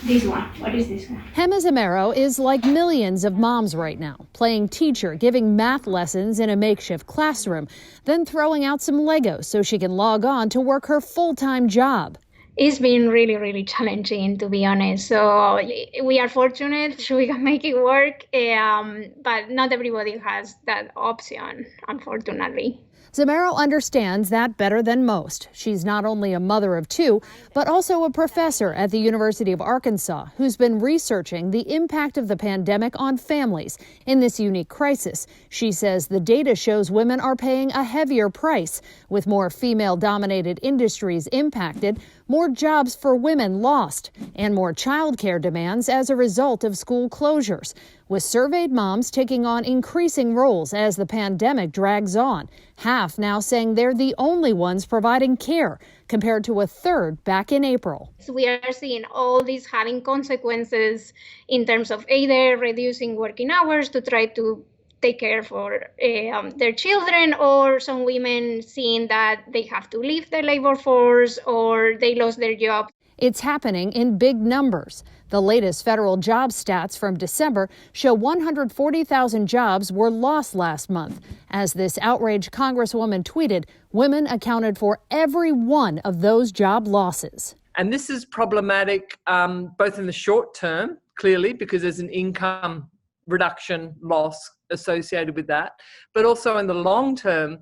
This one. What is this one? Hema Zamero is like millions of moms right now, playing teacher, giving math lessons in a makeshift classroom, then throwing out some Legos so she can log on to work her full-time job. It's been really, really challenging, to be honest. So we are fortunate we can make it work, but not everybody has that option, unfortunately. Zamero understands that better than most. She's not only a mother of two, but also a professor at the University of Arkansas who's been researching the impact of the pandemic on families in this unique crisis. She says the data shows women are paying a heavier price, with more female-dominated industries impacted, more jobs for women lost, and more childcare demands as a result of school closures, with surveyed moms taking on increasing roles as the pandemic drags on. Half now saying they're the only ones providing care, compared to a third back in April. So we are seeing all these having consequences in terms of either reducing working hours to try to take care for their children, or some women seeing that they have to leave the labor force or they lost their job. It's happening in big numbers. The latest federal job stats from December show 140,000 jobs were lost last month. As this outraged Congresswoman tweeted, women accounted for every one of those job losses. And this is problematic both in the short term, clearly, because there's an income reduction loss associated with that, but also in the long term,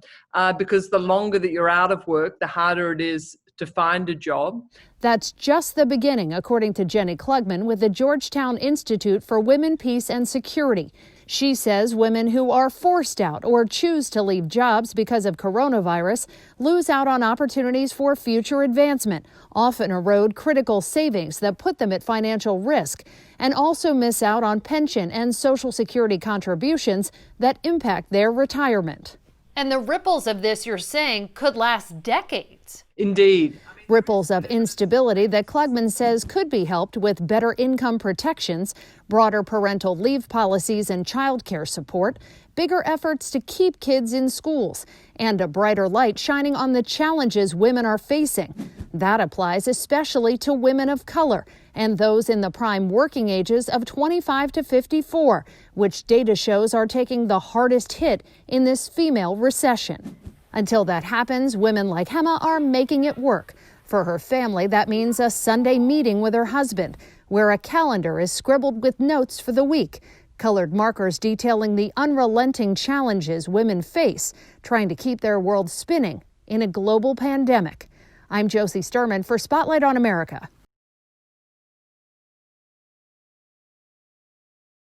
because the longer that you're out of work, the harder it is to find a job. That's just the beginning, according to Jenny Klugman with the Georgetown Institute for Women, Peace and Security. She says women who are forced out or choose to leave jobs because of coronavirus lose out on opportunities for future advancement, often erode critical savings that put them at financial risk, and also miss out on pension and Social Security contributions that impact their retirement. And the ripples of this, you're saying, could last decades. Indeed. Ripples of instability that Klugman says could be helped with better income protections, broader parental leave policies and childcare support, bigger efforts to keep kids in schools, and a brighter light shining on the challenges women are facing. That applies especially to women of color and those in the prime working ages of 25 to 54, which data shows are taking the hardest hit in this female recession. Until that happens, women like Hema are making it work. For her family, that means a Sunday meeting with her husband, where a calendar is scribbled with notes for the week, colored markers detailing the unrelenting challenges women face trying to keep their world spinning in a global pandemic. I'm Josie Sturman for Spotlight on America.